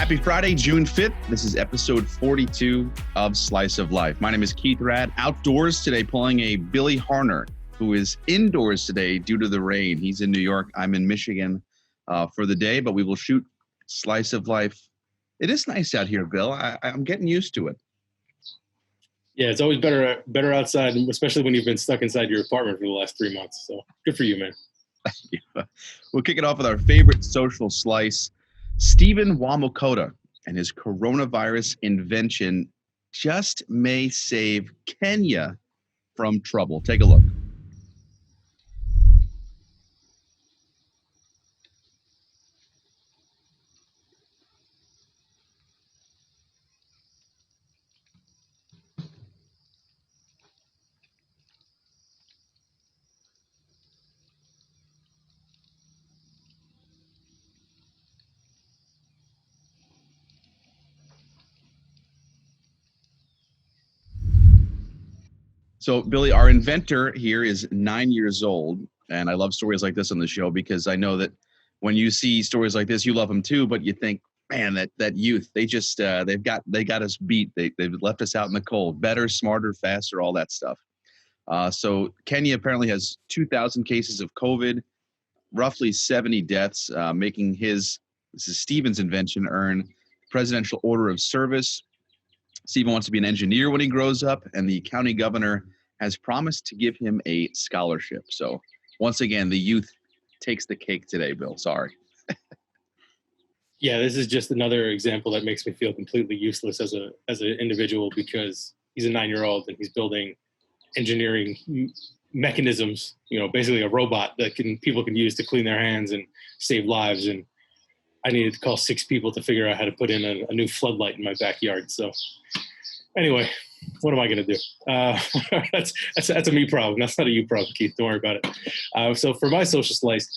Happy Friday, June 5th. This is episode 42 of Slice of Life. My name is Keith Rad, outdoors today pulling a Billy Harner, who is indoors today due to the rain. He's in New York. I'm in Michigan for the day, but we will shoot Slice of Life. It is nice out here, Bill. I'm getting used to it. Yeah, it's always better outside, especially when you've been stuck inside your apartment for the last 3 months. So good for you, man. We'll kick it off with our favorite social slice. Stephen Wamakota and his coronavirus invention just may save Kenya from trouble. Take a look. So, Billy, our inventor here is 9 years old, and I love stories like this on the show because I know that when you see stories like this, you love them too. But you think, man, that youth, they just they got us beat. They've left us out in the cold. Better, smarter, faster, all that stuff. So, Kenya apparently has 2,000 cases of COVID, roughly 70 deaths, making this is Stephen's invention, earn Presidential Order of Service. Stephen wants to be an engineer when he grows up, and the county governor has promised to give him a scholarship. So once again, the youth takes the cake today, Bill. Sorry. Yeah, this is just another example that makes me feel completely useless as an individual because he's a 9-year-old and he's building engineering mechanisms, basically a robot that people can use to clean their hands and save lives. And I needed to call 6 people to figure out how to put in a new floodlight in my backyard. So anyway, what am I going to do? That's a me problem. That's not a you problem, Keith. Don't worry about it. So for my social slice,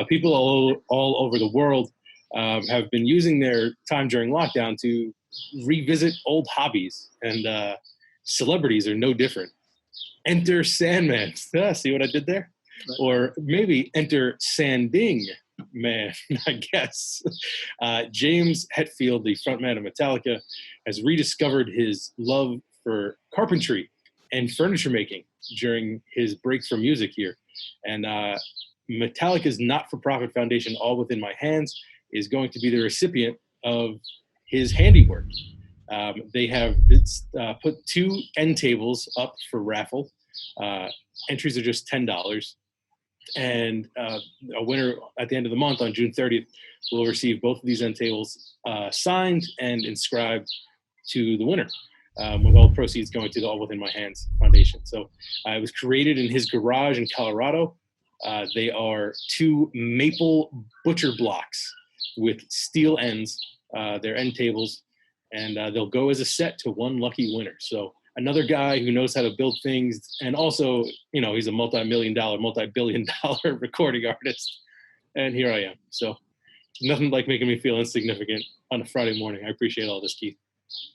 people all over the world have been using their time during lockdown to revisit old hobbies, and celebrities are no different. Enter Sandman. See what I did there? Right. Or maybe Enter Sanding Man, I guess. James Hetfield, the frontman of Metallica, has rediscovered his love for carpentry and furniture making during his break from music here. And Metallica's not-for-profit foundation, All Within My Hands, is going to be the recipient of his handiwork. They have put 2 end tables up for raffle. Entries are just $10. And a winner at the end of the month on June 30th will receive both of these end tables signed and inscribed to the winner, with all proceeds going to the All Within My Hands Foundation. So it was created in his garage in Colorado. They are 2 maple butcher blocks with steel ends, they're end tables, and they'll go as a set to one lucky winner. So another guy who knows how to build things, and also, he's a multi-billion dollar recording artist. And here I am. So nothing like making me feel insignificant on a Friday morning. I appreciate all this, Keith.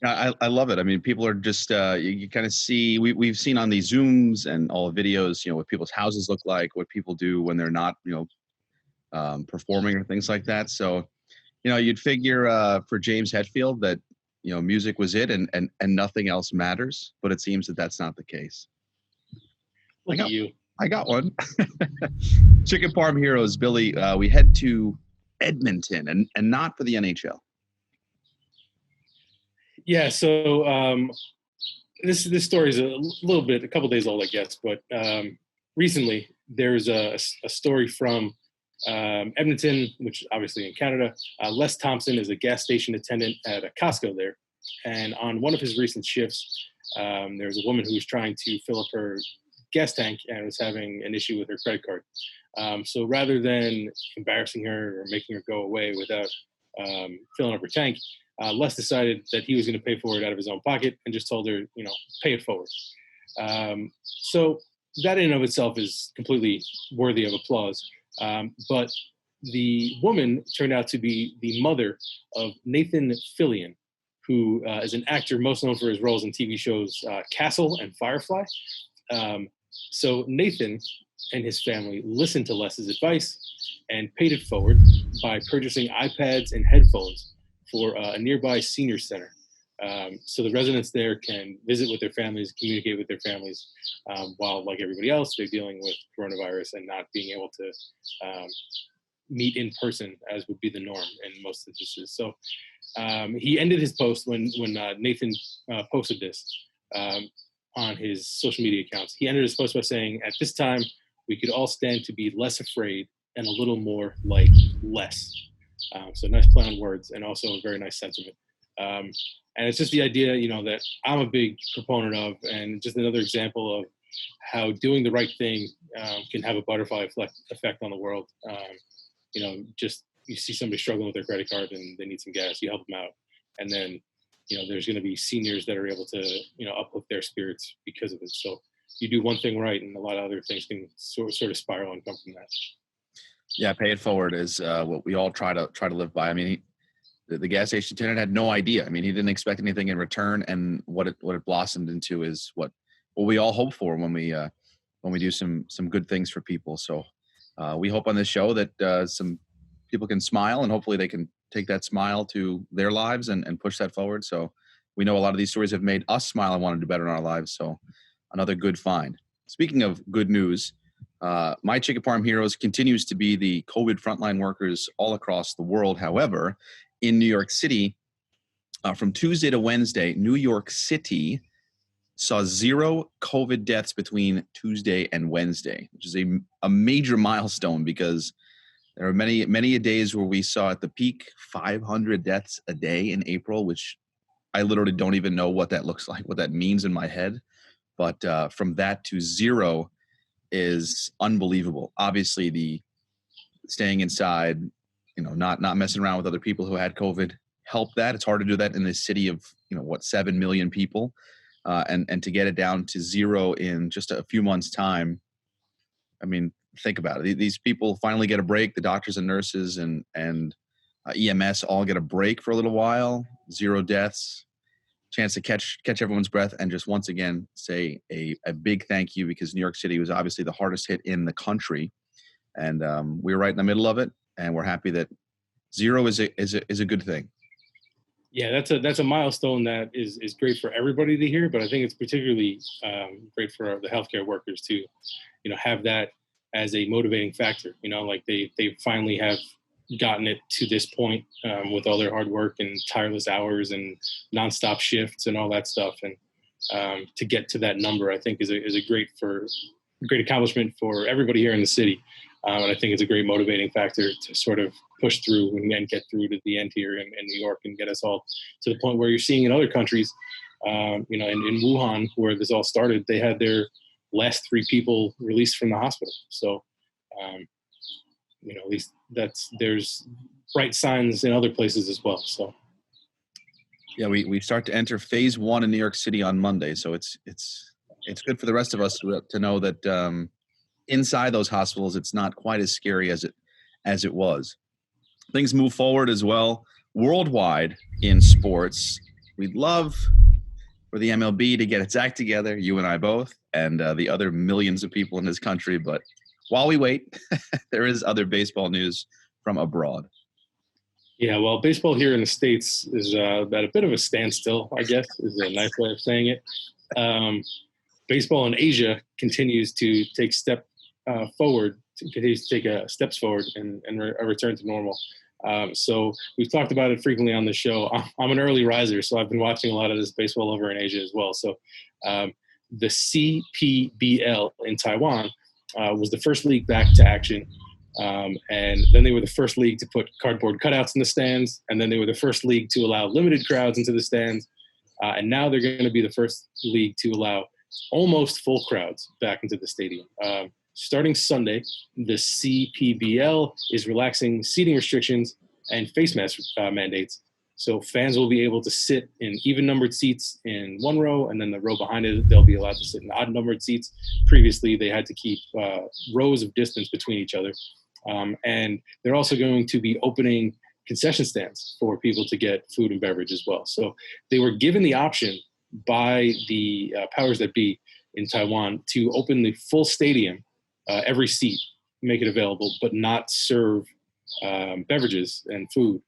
I love it. I mean, people are just, you kind of see, we've seen on these Zooms and all the videos, what people's houses look like, what people do when they're not, performing or things like that. So, you'd figure for James Hetfield that, music was it and nothing else matters, but it seems that that's not the case. Look at you. I got one. Chicken Farm Heroes, Billy, we head to Edmonton and not for the NHL. Yeah, so this story is a couple days old, I guess, but recently there's a story from Edmonton, which is obviously in Canada. Les Thompson is a gas station attendant at a Costco there, and on one of his recent shifts, there was a woman who was trying to fill up her gas tank and was having an issue with her credit card. So rather than embarrassing her or making her go away without filling up her tank, Les decided that he was going to pay for it out of his own pocket and just told her, pay it forward. So that in and of itself is completely worthy of applause. But the woman turned out to be the mother of Nathan Fillion, who is an actor most known for his roles in TV shows Castle and Firefly. So Nathan and his family listened to Les's advice and paid it forward by purchasing iPads and headphones for a nearby senior center. So the residents there can visit with their families, communicate with their families, while, like everybody else, they're dealing with coronavirus and not being able to meet in person, as would be the norm in most instances. So he ended his post when Nathan posted this on his social media accounts. He ended his post by saying, "At this time, we could all stand to be less afraid and a little more like less." So nice play on words, and also a very nice sentiment. And it's just the idea, that I'm a big proponent of, and just another example of how doing the right thing can have a butterfly effect on the world. Just you see somebody struggling with their credit card and they need some gas, you help them out. And then, there's going to be seniors that are able to, uplift their spirits because of it. So you do one thing right, and a lot of other things can sort of spiral and come from that. Yeah, pay it forward is what we all try to live by. I mean, the gas station attendant had no idea. I mean, he didn't expect anything in return, and what it blossomed into is what we all hope for when we do some good things for people. So we hope on this show that some people can smile, and hopefully they can take that smile to their lives and push that forward. So we know a lot of these stories have made us smile and want to do better in our lives. So another good find. Speaking of good news, My Chicken Farm Heroes continues to be the COVID frontline workers all across the world. However, in New York City, from Tuesday to Wednesday, New York City saw 0 COVID deaths between Tuesday and Wednesday, which is a major milestone, because there are many days where we saw at the peak 500 deaths a day in April, which I literally don't even know what that looks like, what that means in my head. But from that to 0 is unbelievable. Obviously, the staying inside, not messing around with other people who had COVID helped that. It's hard to do that in this city of 7 million people, and to get it down to 0 in just a few months' time. I mean, think about it. These people finally get a break. The doctors and nurses and EMS all get a break for a little while. 0 deaths, chance to catch everyone's breath, and just once again say a big thank you, because New York City was obviously the hardest hit in the country, and we were right in the middle of it, and we're happy that 0 is a good thing. Yeah, that's a milestone that is great for everybody to hear, but I think it's particularly great for the healthcare workers to, have that as a motivating factor. Like they finally have gotten it to this point with all their hard work and tireless hours and nonstop shifts and all that stuff, and to get to that number, I think is a great accomplishment for everybody here in the city. And I think it's a great motivating factor to sort of push through and get through to the end here in New York and get us all to the point where you're seeing in other countries, in Wuhan, where this all started, they had their last 3 people released from the hospital. So, at least there's bright signs in other places as well. So, yeah, we start to enter phase 1 in New York City on Monday. So it's good for the rest of us to know that inside those hospitals, it's not quite as scary as it was. Things move forward as well worldwide in sports. We'd love for the MLB to get its act together, you and I both, and the other millions of people in this country. But while we wait, there is other baseball news from abroad. Yeah, well, baseball here in the States is at a bit of a standstill, I guess, is a nice way of saying it. Baseball in Asia continues to take steps forward and a return to normal. So we've talked about it frequently on the show. I'm an early riser, so I've been watching a lot of this baseball over in Asia as well. So the CPBL in Taiwan was the first league back to action. And then they were the first league to put cardboard cutouts in the stands. And then they were the first league to allow limited crowds into the stands. And now they're going to be the first league to allow almost full crowds back into the stadium. Starting Sunday, the CPBL is relaxing seating restrictions and face mask mandates. So fans will be able to sit in even-numbered seats in one row, and then the row behind it, they'll be allowed to sit in odd-numbered seats. Previously, they had to keep rows of distance between each other. And they're also going to be opening concession stands for people to get food and beverage as well. So they were given the option by the powers that be in Taiwan to open the full stadium, every seat, make it available, but not serve beverages and food.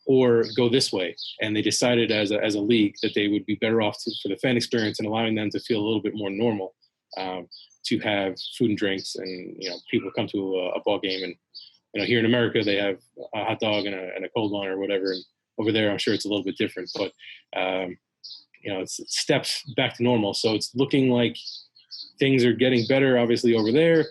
or go this way. And they decided as a league that they would be better off for the fan experience and allowing them to feel a little bit more normal, to have food and drinks, and people come to a ball game, and here in America they have a hot dog and a cold one or whatever, and over there I'm sure it's a little bit different, but it's steps back to normal. So it's looking like things are getting better, obviously, over there.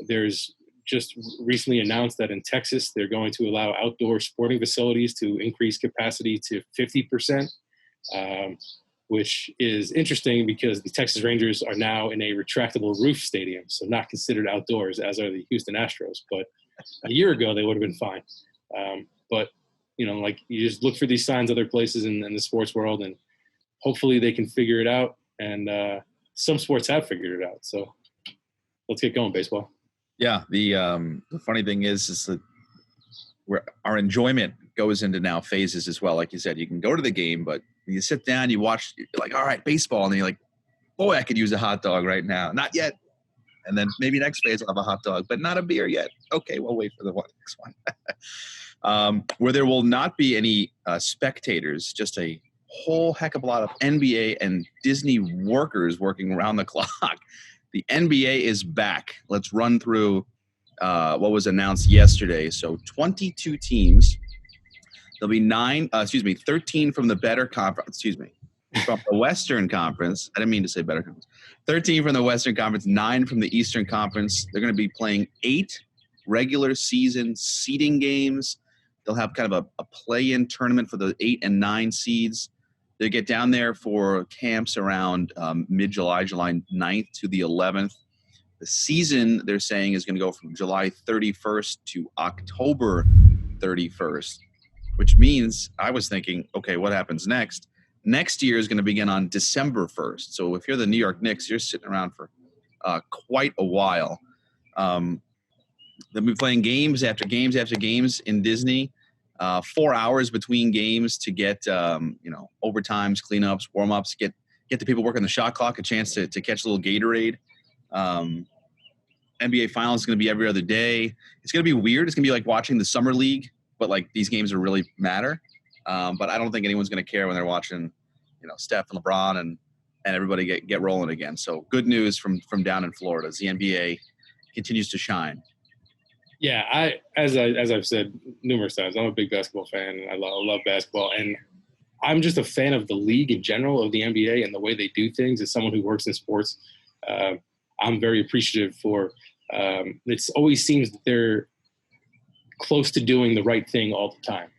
There's just recently announced that in Texas, they're going to allow outdoor sporting facilities to increase capacity to 50%, which is interesting because the Texas Rangers are now in a retractable roof stadium, so not considered outdoors, as are the Houston Astros. But a year ago, they would have been fine. But, you just look for these signs other places in the sports world, and hopefully they can figure it out. And some sports have figured it out. So let's get going, baseball. Yeah, the funny thing is that our enjoyment goes into now phases as well. Like you said, you can go to the game, but when you sit down, you watch, you're like, all right, baseball, and then you're like, boy, I could use a hot dog right now. Not yet. And then maybe next phase I'll have a hot dog, but not a beer yet. Okay, we'll wait for the next one. Where there will not be any spectators, just a whole heck of a lot of NBA and Disney workers working around the clock. The NBA is back. Let's run through what was announced yesterday. So 22 teams. There'll be 13 from the better conference, from the Western Conference. I didn't mean to say better conference. 13 from the Western Conference, 9 from the Eastern Conference. They're going to be playing 8 regular season seeding games. They'll have kind of a play-in tournament for the 8 and 9 seeds. They get down there for camps around mid-July, July 9th to the 11th. The season, they're saying, is going to go from July 31st to October 31st, which means I was thinking, okay, what happens next? Next year is going to begin on December 1st. So if you're the New York Knicks, you're sitting around for quite a while. They'll be playing games after games after games in Disney. 4 hours between games to get overtimes, cleanups, warm-ups, get the people working the shot clock a chance to catch a little Gatorade. NBA Finals is going to be every other day. It's going to be weird. It's going to be like watching the Summer League, but like these games are really matter. But I don't think anyone's going to care when they're watching, Steph and LeBron and everybody get rolling again. So good news from down in Florida as the NBA continues to shine. Yeah, as I've said numerous times, I'm a big basketball fan. I love basketball, and I'm just a fan of the league in general, of the NBA and the way they do things. As someone who works in sports, I'm very appreciative for. It always seems that they're close to doing the right thing all the time.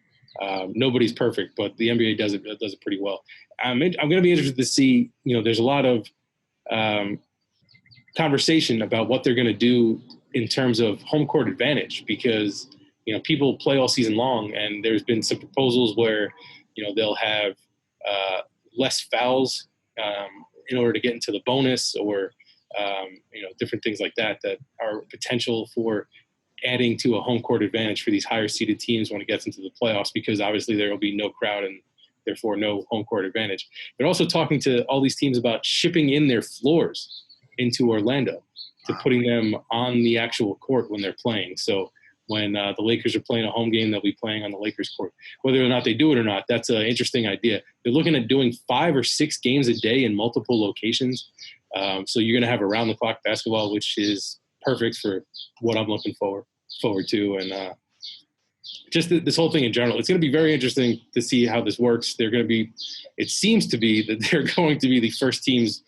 Nobody's perfect, but the NBA does it pretty well. I'm going to be interested to see. There's a lot of conversation about what they're going to do in terms of home court advantage, because people play all season long, and there's been some proposals where they'll have less fouls in order to get into the bonus, or different things like that are potential for adding to a home court advantage for these higher seeded teams when it gets into the playoffs, because obviously there will be no crowd and therefore no home court advantage. They're also talking to all these teams about shipping in their floors into Orlando, to putting them on the actual court when they're playing. So when the Lakers are playing a home game, they'll be playing on the Lakers court. Whether or not they do it or not, that's an interesting idea. They're looking at doing 5 or 6 games a day in multiple locations. So you're going to have around-the-clock basketball, which is perfect for what I'm looking forward to. And just this whole thing in general, it's going to be very interesting to see how this works. It seems to be that they're going to be the first teams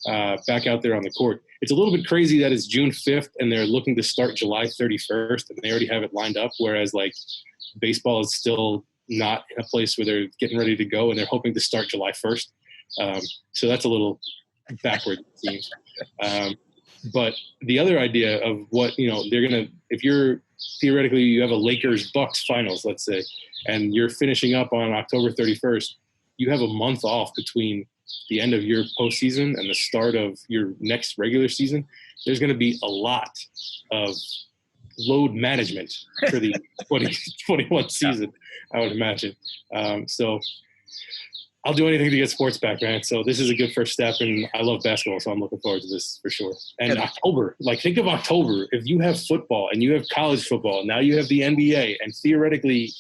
back out there on the court. It's a little bit crazy that it's June 5th and they're looking to start July 31st, and they already have it lined up, whereas like baseball is still not in a place where they're getting ready to go and they're hoping to start July 1st. So that's a little backward, it seems. But the other idea of what, they're going to, if you're theoretically, you have a Lakers-Bucks finals, let's say, and you're finishing up on October 31st, you have a month off between the end of your postseason and the start of your next regular season. There's going to be a lot of load management for the 2021 season, I would imagine. So I'll do anything to get sports back, man. So this is a good first step, and I love basketball, so I'm looking forward to this for sure. And October, think of October. If you have football and you have college football, now you have the NBA, and theoretically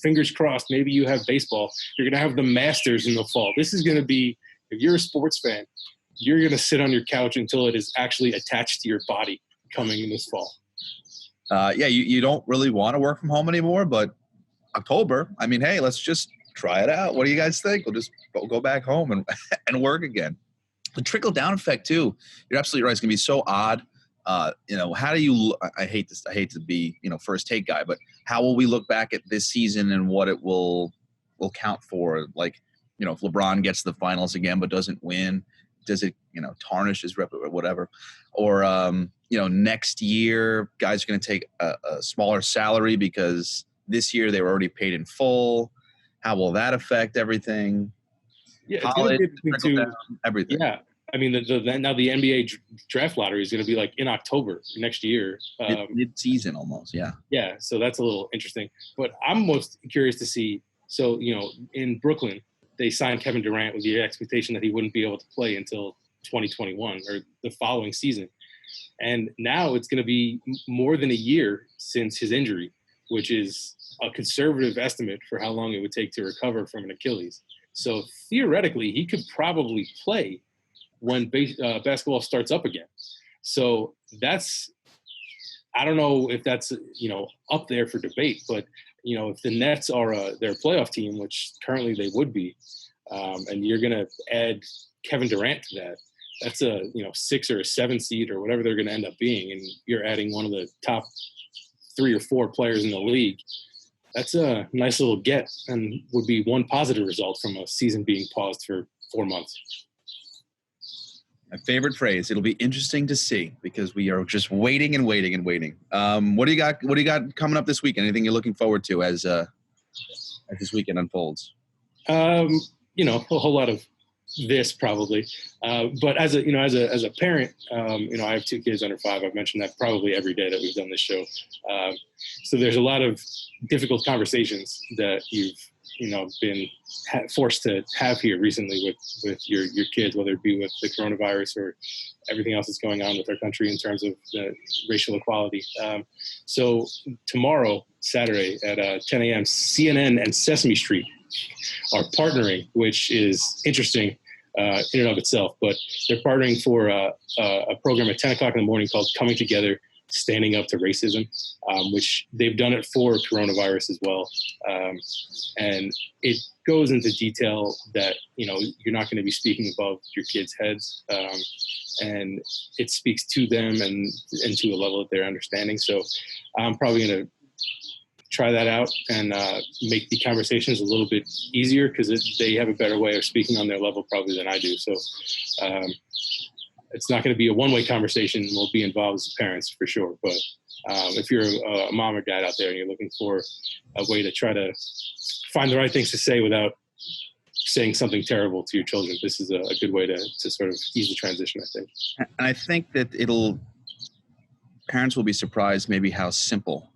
fingers crossed, maybe you have baseball. You're going to have the Masters in the fall. This is going to be, if you're a sports fan, you're going to sit on your couch until it is actually attached to your body coming in this fall. You don't really want to work from home anymore, but October, I mean, hey, let's just try it out. What do you guys think? We'll just go back home and work again. The trickle down effect too. You're absolutely right. It's gonna be so odd. How do you? I hate this. I hate to be first take guy, but how will we look back at this season and what it will count for? Like, if LeBron gets to the finals again but doesn't win, does it tarnish his rep or whatever? Or next year guys are going to take a smaller salary because this year they were already paid in full. How will that affect everything? Yeah, College, everything. Yeah, I mean, now the NBA draft lottery is going to be like in October next year, mid-season almost. Yeah. Yeah, so that's a little interesting. But I'm most curious to see. So in Brooklyn, they signed Kevin Durant with the expectation that he wouldn't be able to play until 2021 or the following season, and now it's going to be more than a year since his injury, which is a conservative estimate for how long it would take to recover from an Achilles. So theoretically, he could probably play when basketball starts up again. So I don't know if that's, up there for debate, but, if the Nets are their playoff team, which currently they would be, and you're going to add Kevin Durant to that, that's a, 6 or a 7 seed or whatever they're going to end up being. And you're adding one of the top 3 or 4 players in the league. That's a nice little get and would be one positive result from a season being paused for 4 months. My favorite phrase. It'll be interesting to see because we are just waiting and waiting and waiting. What do you got? What do you got coming up this week? Anything you're looking forward to as this weekend unfolds? A whole lot of this probably, but as a parent, I have 2 kids under 5. I've mentioned that probably every day that we've done this show. So there's a lot of difficult conversations that you've been forced to have here recently with your kids, whether it be with the coronavirus or everything else that's going on with our country in terms of the racial equality. So tomorrow, Saturday at 10 a.m., CNN and Sesame Street are partnering, which is interesting in and of itself, but they're partnering for a program at 10 o'clock in the morning called Coming Together, Standing Up to Racism, which they've done it for coronavirus as well. And it goes into detail that, you're not going to be speaking above your kids' heads. And it speaks to them and to a level that they're understanding. So I'm probably going to try that out and make the conversations a little bit easier because they have a better way of speaking on their level probably than I do. So it's not going to be a one-way conversation. We'll be involved as parents for sure. But if you're a mom or dad out there and you're looking for a way to try to find the right things to say without saying something terrible to your children, this is a good way to sort of ease the transition, I think. And I think that parents will be surprised maybe how simple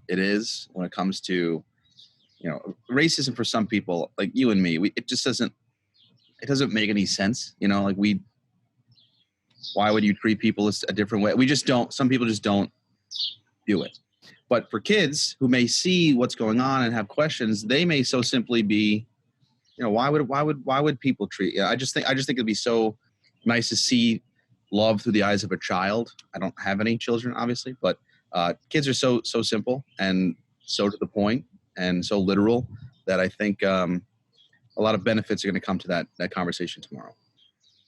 it is when it comes to, racism for some people like you and me. It doesn't make any sense. Why would you treat people a different way? Some people just don't do it. But for kids who may see what's going on and have questions, they may so simply be, why would people treat? I just think it'd be so nice to see love through the eyes of a child. I don't have any children, obviously, but kids are so simple and so to the point and so literal that I think a lot of benefits are going to come to that conversation tomorrow.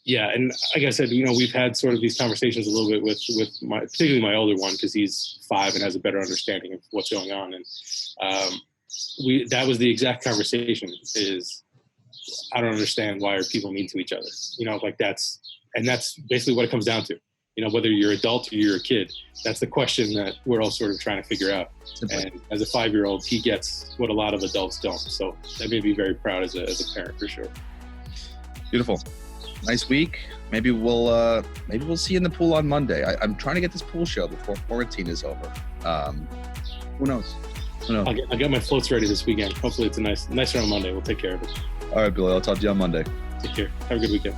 Yeah, and like I said, we've had sort of these conversations a little bit with particularly my older one because he's 5 and has a better understanding of what's going on. And that was the exact conversation is, I don't understand why are people mean to each other? That's basically what it comes down to. Whether you're adult or you're a kid, that's the question that we're all sort of trying to figure out. And as a 5-year-old, he gets what a lot of adults don't. So that made me very proud as a parent for sure. Beautiful. Nice week. Maybe we'll see you in the pool on Monday. I'm trying to get this pool show before quarantine is over. Who knows? I'll get my floats ready this weekend. Hopefully it's a nice one on Monday. We'll take care of it. All right, Billy. I'll talk to you on Monday. Take care. Have a good weekend.